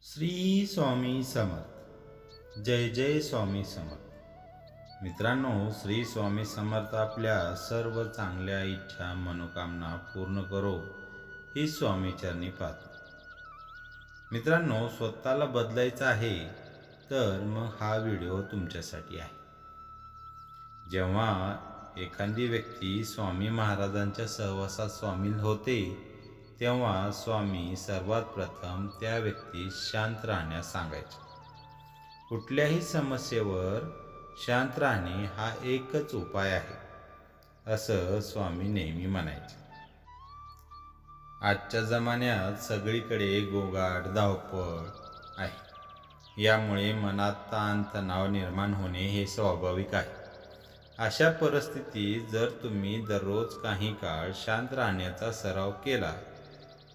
श्री स्वामी समर्थ. जय जय स्वामी समर्थ. मित्रांनो, श्री स्वामी समर्थ आपल्या सर्व चांगल्या इच्छा मनोकामना पूर्ण करो ही स्वामी चरणी पाहतो. मित्रांनो, स्वतःला बदलायचं आहे तर मग हा व्हिडिओ तुमच्यासाठी आहे. जेव्हा एखादी व्यक्ती स्वामी महाराजांच्या सहवासात सामील होते तेव्हा स्वामी सर्वात प्रथम त्या व्यक्तीस शांत राहण्यास सांगायचे. कुठल्याही समस्येवर शांत राहणे हा एकच उपाय आहे असं स्वामी नेहमी म्हणायचे. आजच्या जमान्यात सगळीकडे गोंगाट धावपळ आहे. यामुळे मनात ताण तणाव निर्माण होणे हे स्वाभाविक आहे. अशा परिस्थितीत जर तुम्ही दररोज काही काळ शांत राहण्याचा सराव केला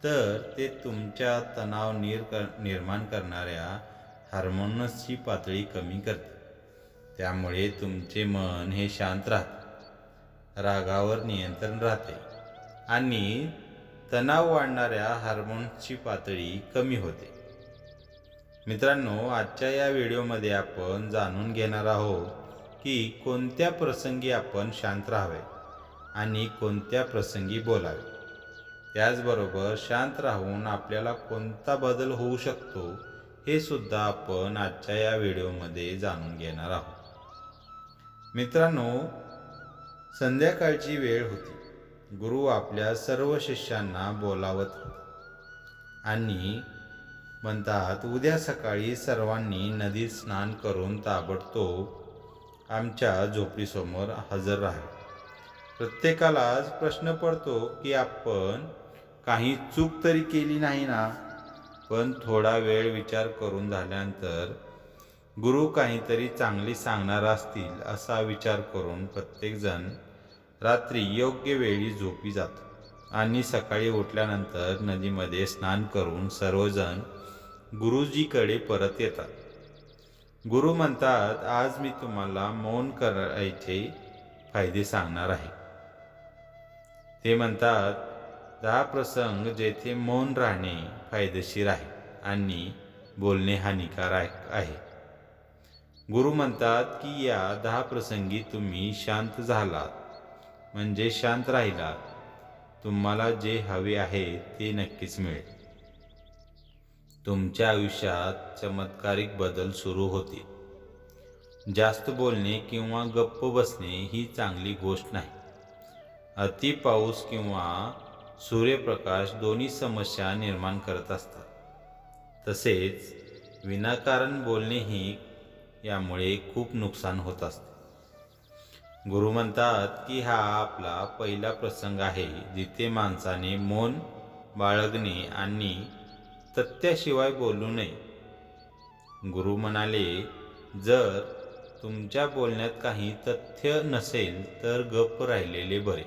तर ते तुमच्या तणाव निर्माण करणाऱ्या हार्मोन्सची पातळी कमी करते. त्यामुळे तुमचे मन हे शांत राहते, रागावर नियंत्रण राहते आणि तणाव वाढणाऱ्या हार्मोन्सची पातळी कमी होते. मित्रांनो, आजच्या या व्हिडिओमध्ये आपण जाणून घेणार आहोत की कोणत्या प्रसंगी आपण शांत राहावे आणि कोणत्या प्रसंगी बोलावे. त्याचबरोबर शांत राहून आपल्याला कोणता बदल होऊ शकतो हे सुद्धा आपण आजच्या या व्हिडिओमध्ये जाणून घेणार आहोत. मित्रांनो, संध्याकाळची वेळ होती. गुरु आपल्या सर्व शिष्यांना बोलावत होते आणि म्हणतात, उद्या सकाळी सर्वांनी नदीत स्नान करून ताबडतोब आमच्या झोपडीसमोर हजर राहावे. प्रत्येकालाच प्रश्न पडतो की आपण काही चूक तरी केली नाही ना. पण थोडा वेळ विचार करून झाल्यानंतर गुरु काहीतरी चांगली सांगणार असतील असा विचार करून प्रत्येकजण रात्री योग्य वेळी झोपी जातो आणि सकाळी उठल्यानंतर नदीमध्ये स्नान करून सर्वजण गुरुजीकडे परत येतात. गुरु म्हणतात, आज मी तुम्हाला मौन करायचे फायदे सांगणार आहे. ते म्हणतात, 10 प्रसंग जेथे मौन राहणे फायदेशीर आहे आणि बोलणे हानिकारक आहे. गुरु म्हणतात की या 10 प्रसंगी तुम्ही शांत झालात म्हणजे शांत राहिलात, तुम्हाला जे हवे आहे ते नक्कीच मिळेल. तुमच्या आयुष्यात चमत्कारिक बदल सुरू होतील. जास्त बोलणे किंवा गप्प बसणे ही चांगली गोष्ट नाही. अति पाऊस किंवा सूर्यप्रकाश दोन्ही समस्या निर्माण करत असतात. तसेच विनाकारण बोलणेही यामुळे खूप नुकसान होत असते. गुरु म्हणतात की हा आपला पहिला प्रसंग आहे जिथे माणसाने मौन बाळगणे आणि तथ्याशिवाय बोलू नये. गुरु म्हणाले, जर तुमच्या बोलण्यात काही तथ्य नसेल तर गप्प राहिलेले बरे.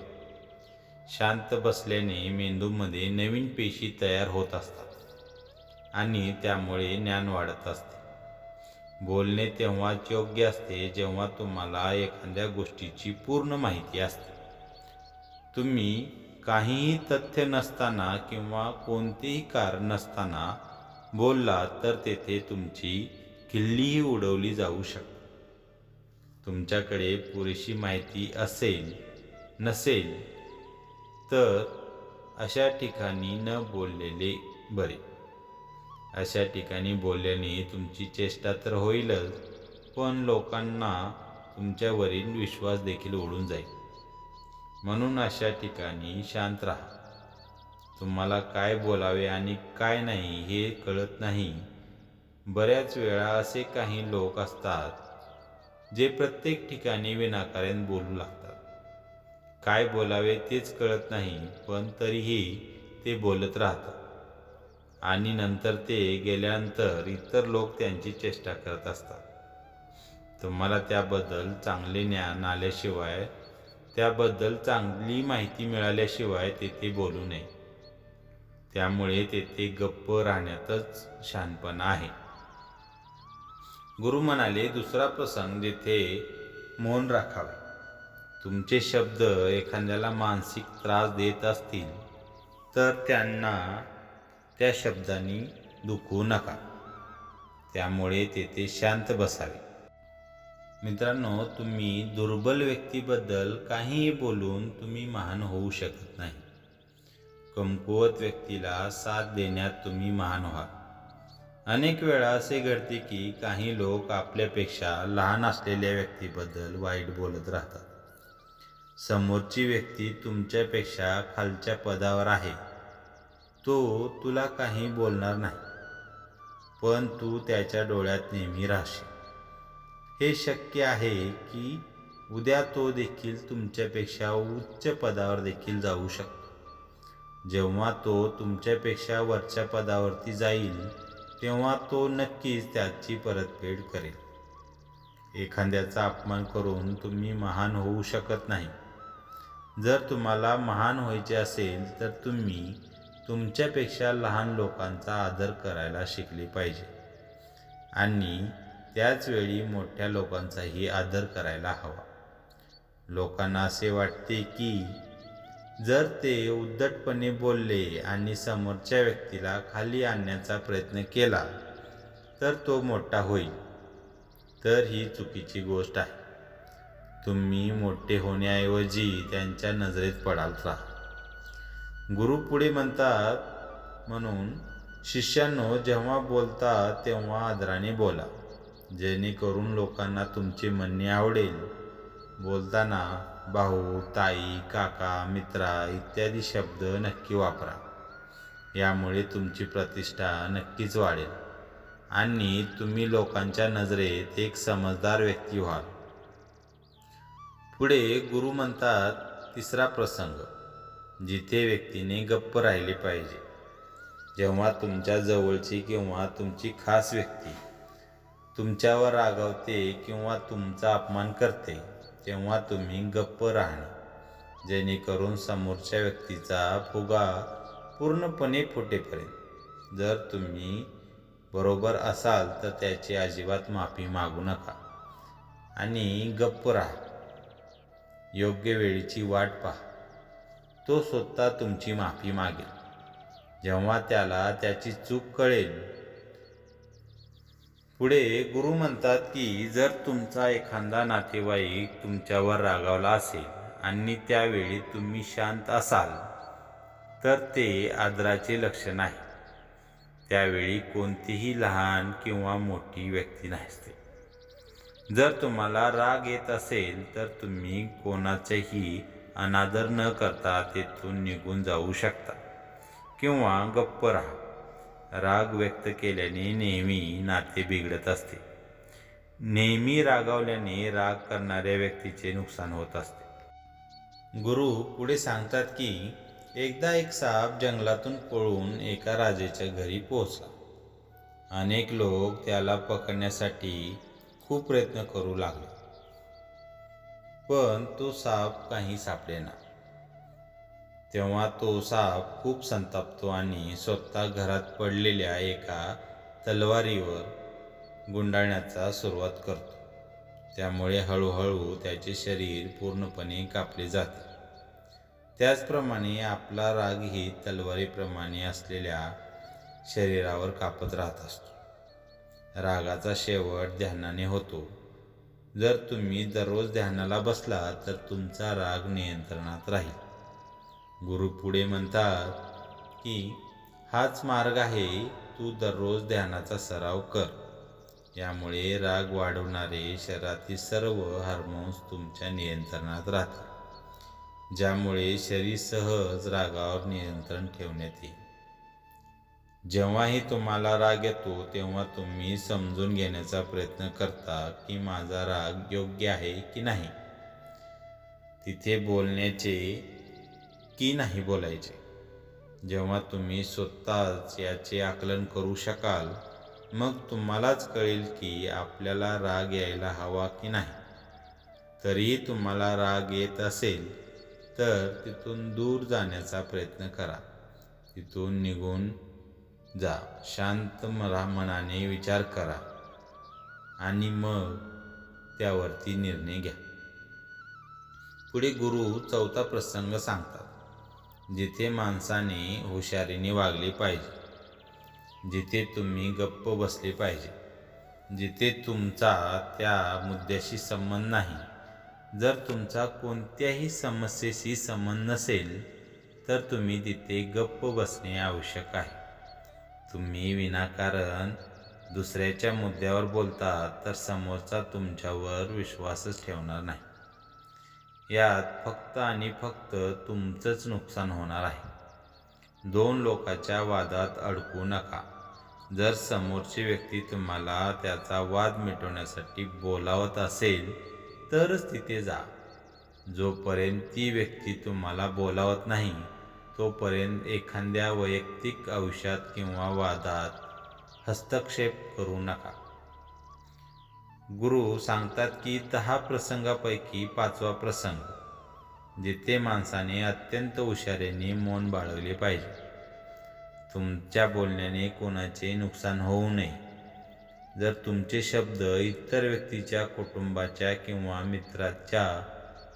शांत बसल्याने मेंदूमध्ये नवीन पेशी तयार होत असतात आणि त्यामुळे ज्ञान वाढत असते. बोलणे तेव्हाच योग्य असते जेव्हा तुम्हाला एखाद्या गोष्टीची पूर्ण माहिती असते. तुम्ही काहीही तथ्य नसताना किंवा कोणतेही कारण नसताना बोलला तर तेथे तुमची खिल्लीही उडवली जाऊ शकते. तुमच्याकडे पुरेशी माहिती असेल नसेल तर अशा ठिकाणी न बोललेले बरे. अशा ठिकाणी बोलल्याने तुमची चेष्टा तर होईलच, पण लोकांना तुमच्यावरील विश्वास देखील उडून जाईल. म्हणून अशा ठिकाणी शांत राहा. तुम्हाला काय बोलावे आणि काय नाही हे कळत नाही. बऱ्याच वेळा असे काही लोक असतात जे प्रत्येक ठिकाणी विनाकारण बोलू लागतात. काय बोलावे तेच कळत नाही, पण तरीही ते बोलत राहतात आणि नंतर ते गेल्यानंतर इतर लोक त्यांची चेष्टा करत असतात. तुम्हाला त्याबद्दल चांगले ज्ञान आल्याशिवाय, त्याबद्दल चांगली माहिती मिळाल्याशिवाय तेथे बोलू नये. त्यामुळे तेथे गप्प राहण्यातच शहाणपणा आहे. गुरु म्हणाले, दुसरा प्रसंग जेथे मौन राखावे. तुमचे शब्द एखाद्याला मानसिक त्रास देत असतील तर त्यांना त्या शब्दांनी दुखवू नका. त्यामुळे तेथे शांत बसावे. मित्रांनो, तुम्ही दुर्बल व्यक्तीबद्दल काहीही बोलून तुम्ही महान होऊ शकत नाही. कमकुवत व्यक्तीला साथ देण्यात तुम्ही महान व्हा. अनेक वेळा असे घडते की काही लोक आपल्यापेक्षा लहान असलेल्या व्यक्तीबद्दल वाईट बोलत राहतात. समोरची व्यक्ती तुमच्यापेक्षा खालच्या पदावर आहे, तो तुला काही बोलणार नाही, पण तू त्याच्या डोळ्यात नेहमी राहशील. हे शक्य आहे की उद्या तो देखील तुमच्यापेक्षा उच्च पदावर देखील जाऊ शकतो. जेव्हा तो तुमच्यापेक्षा वरच्या पदावरती जाईल तेव्हा तो नक्कीच त्याची परतफेड करेल. एखाद्याचा अपमान करून तुम्ही महान होऊ शकत नाही. जर तुम्हाला महान व्हायचे असेल तर तुम्ही तुमच्यापेक्षा लहान लोकांचा आदर करायला शिकले पाहिजे आणि त्याच वेळी मोठ्या लोकांचाही आदर करायला हवा. लोकांना असे वाटते की जर ते उद्धटपणे बोलले आणि समोरच्या व्यक्तीला खाली आणण्याचा प्रयत्न केला तर तो मोठा होईल, तर ही चुकीची गोष्ट आहे. तुम्ही मोठे होण्याऐवजी त्यांच्या नजरेत पडाल राहा. गुरु पुढे म्हणतात, म्हणून शिष्यांनो, जेव्हा बोलता तेव्हा आदराने बोला, जेणेकरून लोकांना तुमचे म्हणणे आवडेल. बोलताना भाऊ, ताई, काका, मित्रा इत्यादी शब्द नक्की वापरा. यामुळे तुमची प्रतिष्ठा नक्कीच वाढेल आणि तुम्ही लोकांच्या नजरेत एक समजदार व्यक्ती व्हाल. पुढे गुरु म्हणतात, तिसरा प्रसंग, जिथे व्यक्तीने गप्प राहिले पाहिजे. जेव्हा तुमच्या जवळची किंवा तुमची खास व्यक्ती तुमच्यावर रागावते किंवा तुमचा अपमान करते तेव्हा तुम्ही गप्प राहणे, जेणेकरून समोरच्या व्यक्तीचा फुगा पूर्णपणे फुटेपर्यंत. जर तुम्ही बरोबर असाल तर त्याची अजिबात माफी मागू नका आणि गप्प राहा. योग्य वेळेची वाट पहा. तो स्वतः तुमची माफी मागेल जेव्हा त्याला त्याची चूक कळेल. पुढे गुरु म्हणतात की जर तुमचा एखादा नातेवाईक तुमच्यावर रागावला असेल आणि त्यावेळी तुम्ही शांत असाल तर ते आदराचे लक्षण आहे. त्यावेळी कोणतीही लहान किंवा मोठी व्यक्ती नसते. जर तुम्हाला राग येत असेल तर तुम्ही कोणाचाही अनादर न करता तेथून निघून जाऊ शकता किंवा गप्प राहा. राग व्यक्त केल्याने नेहमी नाते बिघडत असते. नेहमी रागावल्याने राग करणाऱ्या व्यक्तीचे नुकसान होत असते. गुरु पुढे सांगतात की एकदा एक साप जंगलातून पळून एका राजाच्या घरी पोहोचला. अनेक लोक त्याला पकडण्यासाठी खूप प्रयत्न करू लागले, पण तो साप काही सापडेना. तेव्हा तो साप खूप संतापतो आणि स्वतः घरात पडलेल्या एका तलवारीवर गुंडाळण्याचा सुरुवात करतो. त्यामुळे हळूहळू त्याचे शरीर पूर्णपणे कापले जाते. त्याचप्रमाणे आपला रागही तलवारीप्रमाणे असलेल्या शरीरावर कापत राहत असतो. रागाचा शेवट ध्यानाने होतो. जर तुम्ही दररोज ध्यानाला बसला तर तुमचा राग नियंत्रणात राहील. गुरु पुढे म्हणतात की हाच मार्ग आहे. तू दररोज ध्यानाचा सराव कर. यामुळे राग वाढवणारे शरीरातील सर्व हार्मोन्स तुमच्या नियंत्रणात राहतील, ज्यामुळे शरीर सहज रागावर नियंत्रण ठेवण्यात येईल. जेव्हाही तुम्हाला राग येतो तेव्हा तुम्ही समजून घेण्याचा प्रयत्न करता की माझा राग योग्य आहे की नाही, तिथे बोलण्याचे की नाही बोलायचे. जेव्हा तुम्ही स्वतःच याचे आकलन करू शकाल मग तुम्हालाच कळेल की आपल्याला राग यायला हवा की नाही. तरीही तुम्हाला राग येत असेल तर तिथून दूर जाण्याचा प्रयत्न करा. तिथून निघून जा. शांत मनाने विचार करा आणि मग त्यावरती निर्णय घ्या. पुढे गुरु चौथा प्रसंग सांगतात, जिथे माणसाने हुशारीने वागले पाहिजे, जिथे तुम्ही गप्प बसले पाहिजे. जिथे तुमचा त्या मुद्द्याशी संबंध नाही. जर तुमचा कोणत्याही समस्येशी संबंध नसेल तर तुम्ही तिथे गप्प बसणे आवश्यक आहे. तुम्ही विनाकारण दुसऱ्याच्या मुद्द्यावर बोलता तर समोरचा तुमच्यावर विश्वासच ठेवणार नाही. यात फक्त आणि फक्त तुमचंच नुकसान होणार आहे. दोन लोकांच्या वादात अडकू नका. जर समोरची व्यक्ती तुम्हाला त्याचा वाद मिटवण्यासाठी बोलावत असेल तरच तिथे जा. जोपर्यंत ती व्यक्ती तुम्हाला बोलावत नाही तोपर्यंत एखाद्या वैयक्तिक आयुष्यात किंवा वादात हस्तक्षेप करू नका. गुरु सांगतात की 10 प्रसंगापैकी 5वा प्रसंग जिथे माणसाने अत्यंत हुशारीने मौन बाळगले पाहिजे. तुमच्या बोलण्याने कोणाचे नुकसान होऊ नये. जर तुमचे शब्द इतर व्यक्तीच्या, कुटुंबाच्या किंवा मित्राच्या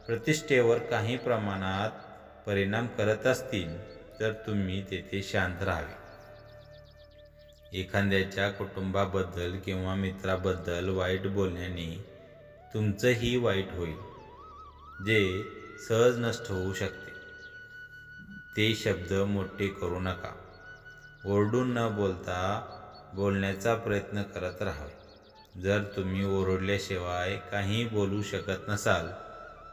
प्रतिष्ठेवर काही प्रमाणात परिणाम करत असतील तर तुम्ही तेथे शांत राहावे. एखाद्याच्या कुटुंबाबद्दल किंवा मित्राबद्दल वाईट बोलण्याने तुमचंही वाईट होईल, जे सहज नष्ट होऊ शकते. ते शब्द मोठे करू नका. ओरडून न बोलता बोलण्याचा प्रयत्न करत राहावे. जर तुम्ही ओरडल्याशिवाय काही बोलू शकत नसाल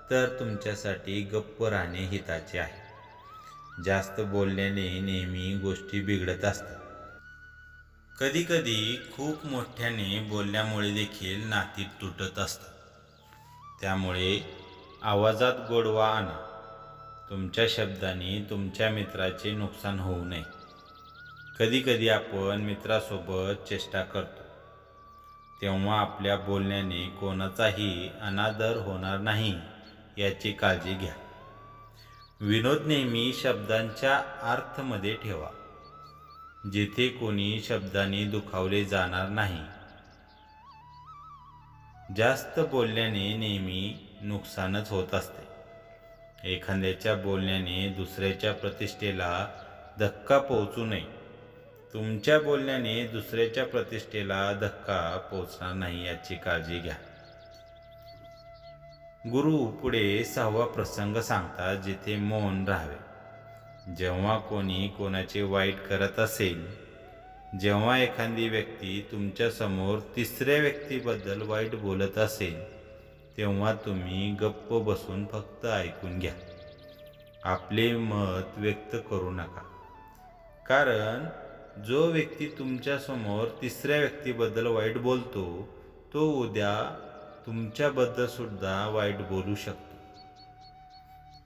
तर तुमच्यासाठी गप्प राहणे हिताचे आहे. जास्त बोलल्याने नेहमी गोष्टी बिघडत असतात. कधीकधी खूप मोठ्याने बोलल्यामुळे देखील नाती तुटत असतात. त्यामुळे आवाजात गोडवा आणा. तुमच्या शब्दांनी तुमच्या मित्राचे नुकसान होऊ नये. कधीकधी आपण मित्रासोबत चेष्टा करतो तेव्हा आपल्या बोलण्याने कोणाचाही अनादर होणार नाही याची काळजी घ्या. विनोद नेहमी शब्दांच्या अर्थमध्ये ठेवा. जिथे कोणी शब्दांनी दुखावले जाणार नाही. जास्त बोलल्याने नेहमी नुकसानच होत असते. एखाद्याच्या बोलण्याने दुसऱ्याच्या प्रतिष्ठेला धक्का पोहोचू नये. तुमच्या बोलण्याने दुसऱ्याच्या प्रतिष्ठेला धक्का पोहोचणार नाही याची काळजी घ्या. गुरु पुढे 6वा प्रसंग सांगतात जिथे मौन राहावे. जेव्हा कोणी कोणाचे वाईट करत असेल, जेव्हा एखादी व्यक्ती तुमच्यासमोर तिसऱ्या व्यक्तीबद्दल वाईट बोलत असेल तेव्हा तुम्ही गप्प बसून फक्त ऐकून घ्या. आपले मत व्यक्त करू नका. कारण जो व्यक्ती तुमच्यासमोर तिसऱ्या व्यक्तीबद्दल वाईट बोलतो तो उद्या तुमच्याबद्दल सुद्धा वाईट बोलू शकतो.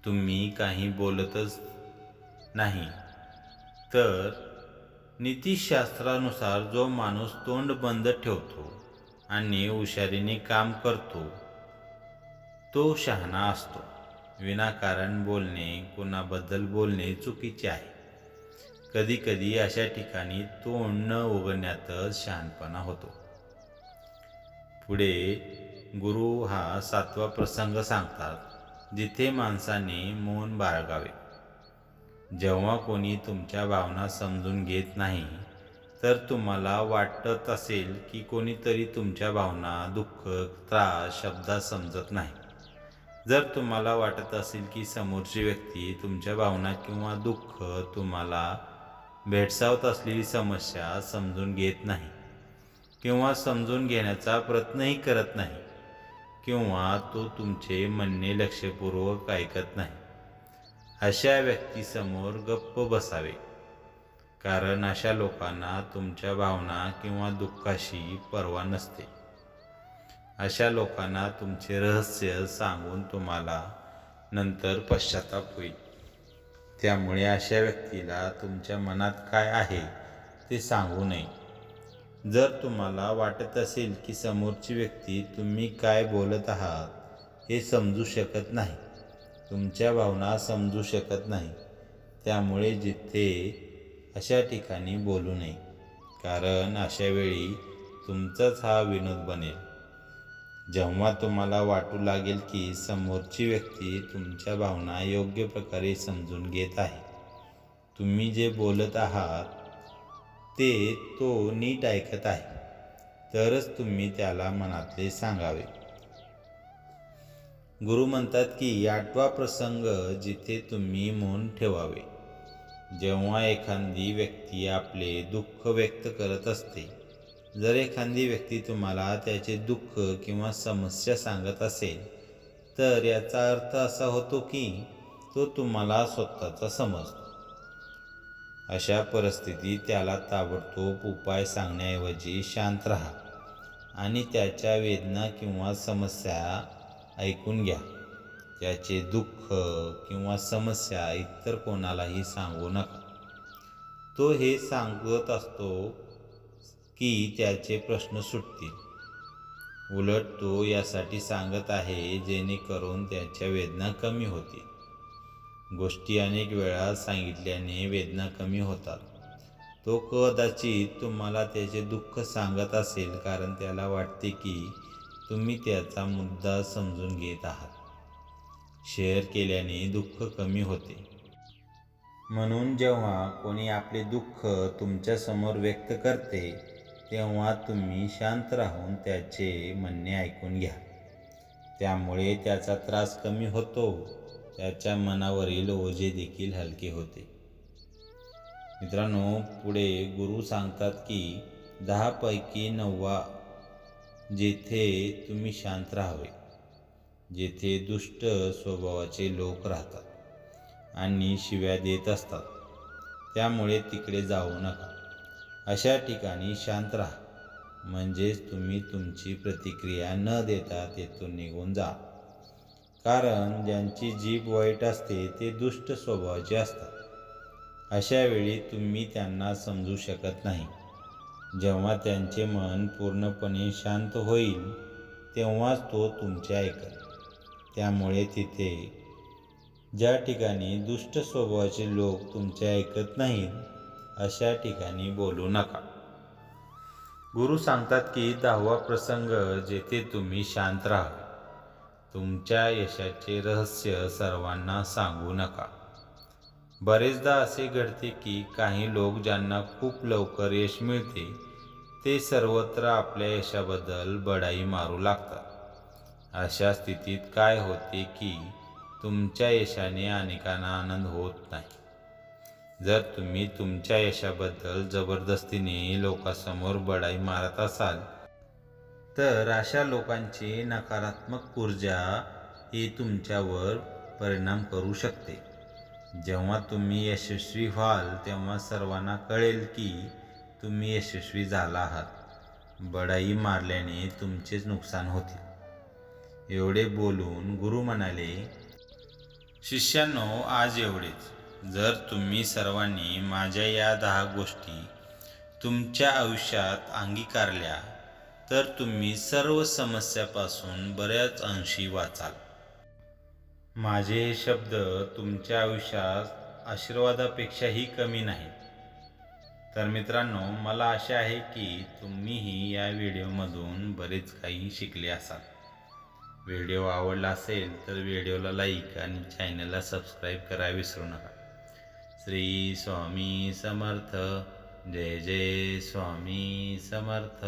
तुम्ही काही बोलतच नाही तर नीतिशास्त्रानुसार जो माणूस तोंड बंद ठेवतो आणि हुशारीने काम करतो तो शहाणा असतो. विनाकारण बोलणे, कुणाबद्दल बोलणे चुकीचे आहे. कधीकधी अशा ठिकाणी तोंड न उघडण्यातच शहाणपणा होतो. पुढे गुरु हा 7वा प्रसंग सांगतात जिथे माणसाने मौन बाळगावे. जेव्हा कोणी तुमच्या भावना समजून घेत नाही तर तुम्हाला वाटत असेल की कोणीतरी तुमच्या भावना, दुःख, त्रास शब्दात समजत नाही. जर तुम्हाला वाटत असेल की समोरची व्यक्ती तुमच्या भावना किंवा दुःख, तुम्हाला भेडसावत असलेली समस्या समजून घेत नाही किंवा समजून घेण्याचा प्रयत्नही करत नाही किंवा तो तुमचे म्हणणे लक्षपूर्वक ऐकत नाही, अशा व्यक्तीसमोर गप्प बसावे. कारण अशा लोकांना तुमच्या भावना किंवा दुःखाशी पर्वा नसते. अशा लोकांना तुमचे रहस्य सांगून तुम्हाला नंतर पश्चाताप होईल. त्यामुळे अशा व्यक्तीला तुमच्या मनात काय आहे ते सांगू नये. जर तुम्हाला वाटत असेल की समोरची व्यक्ती तुम्ही काय बोलत आहात हे समजू शकत नाही, तुमच्या भावना समजू शकत नाही, त्यामुळे जिथे अशा ठिकाणी बोलू नये. कारण अशा वेळी तुमचाच हा विनोद बनेल. जेव्हा तुम्हाला वाटू लागेल की समोरची व्यक्ती तुमच्या भावना योग्य प्रकारे समजून घेत आहे, तुम्ही जे बोलत आहात ते तो नीट ऐकत आहे तरच तुम्ही त्याला मनातले सांगावे. गुरु म्हणतात की 8वा प्रसंग जिथे तुम्ही मौन ठेवावे. जेव्हा एखादी व्यक्ती आपले दुःख व्यक्त करत असते, जर एखादी व्यक्ती तुम्हाला त्याचे दुःख किंवा समस्या सांगत असेल, तर याचा अर्थ असा होतो की तो तुम्हाला स्वतःचा समजतो. अशा परिस्थितीत त्याला ताबडतोब उपाय सांगण्याऐवजी शांत राहा आणि त्याच्या वेदना किंवा समस्या ऐकून घ्या. त्याचे दुःख किंवा समस्या इतर कोणालाही सांगू नका. तो हे सांगत असतो की त्याचे प्रश्न सुटतील. उलट तो यासाठी सांगत आहे जेणेकरून त्याच्या वेदना कमी होतील. गोष्टी अनेक वेळा सांगितल्याने वेदना कमी होतात. तो कदाचित तुम्हाला त्याचे दुःख सांगत असेल कारण त्याला वाटते की तुम्ही त्याचा मुद्दा समजून घेत आहात. शेअर केल्याने दुःख कमी होते. म्हणून जेव्हा कोणी आपले दुःख तुमच्यासमोर व्यक्त करते, तेव्हा तुम्ही शांत राहून त्याचे म्हणणे ऐकून घ्या. त्यामुळे त्याचा त्रास कमी होतो. त्याच्या मनावरील ओझे देखील हलके होते. मित्रांनो, पुढे गुरु सांगतात की 10 पैकी 9 जेथे तुम्ही शांत राहावे. जेथे दुष्ट स्वभावाचे लोक राहतात आणि शिव्या देत असतात, त्यामुळे तिकडे जाऊ नका. अशा ठिकाणी शांत राहा. म्हणजेच तुम्ही तुमची प्रतिक्रिया न देता तेथून निघून जा. कारण ज्यांची जीभ वाईट असते ते दुष्ट स्वभावाचे असतात. अशा वेळी तुम्ही त्यांना समजू शकत नाही. जेव्हा त्यांचे मन पूर्णपणे शांत होईल तेव्हाच तो तुमचे ऐकेल. त्यामुळे तिथे ज्या ठिकाणी दुष्ट स्वभावाचे लोक तुमचे ऐकत नाहीत अशा ठिकाणी बोलू नका. गुरु सांगतात की 10वा प्रसंग जेथे तुम्ही शांत राहावे. तुमच्या यशाचे रहस्य सर्वांना सांगू नका. बरेचदा असे घडते की काही लोक ज्यांना खूप लवकर यश मिळते ते सर्वत्र आपल्या यशाबद्दल बडाई मारू लागतात. अशा स्थितीत काय होते की तुमच्या यशाने अनेकांना आनंद होत नाही. जर तुम्ही तुमच्या यशाबद्दल जबरदस्तीने लोकांसमोर बडाई मारत असाल तर अशा लोकांची नकारात्मक ऊर्जा ही तुमच्यावर परिणाम करू शकते. जेव्हा तुम्ही यशस्वी व्हाल तेव्हा सर्वांना कळेल की तुम्ही यशस्वी झाला आहात. बडाई मारल्याने तुमचेच नुकसान होते. एवढे बोलून गुरु म्हणाले, शिष्यांनो, आज एवढेच. जर तुम्ही सर्वांनी माझ्या या 10 गोष्टी तुमच्या आयुष्यात अंगीकारल्या तर तुम्ही सर्व समस्यापासून बऱ्याच अंशी वाचाल. माझे हे शब्द तुमच्या आयुष्यात आशीर्वादापेक्षाही कमी नाहीत. तर मित्रांनो, मला आशा आहे की तुम्हीही या व्हिडिओमधून बरेच काही शिकले असाल. व्हिडिओ आवडला असेल तर व्हिडिओला लाईक आणि चॅनलला सबस्क्राईब करायला विसरू नका. श्री स्वामी समर्थ. जय जय स्वामी समर्थ.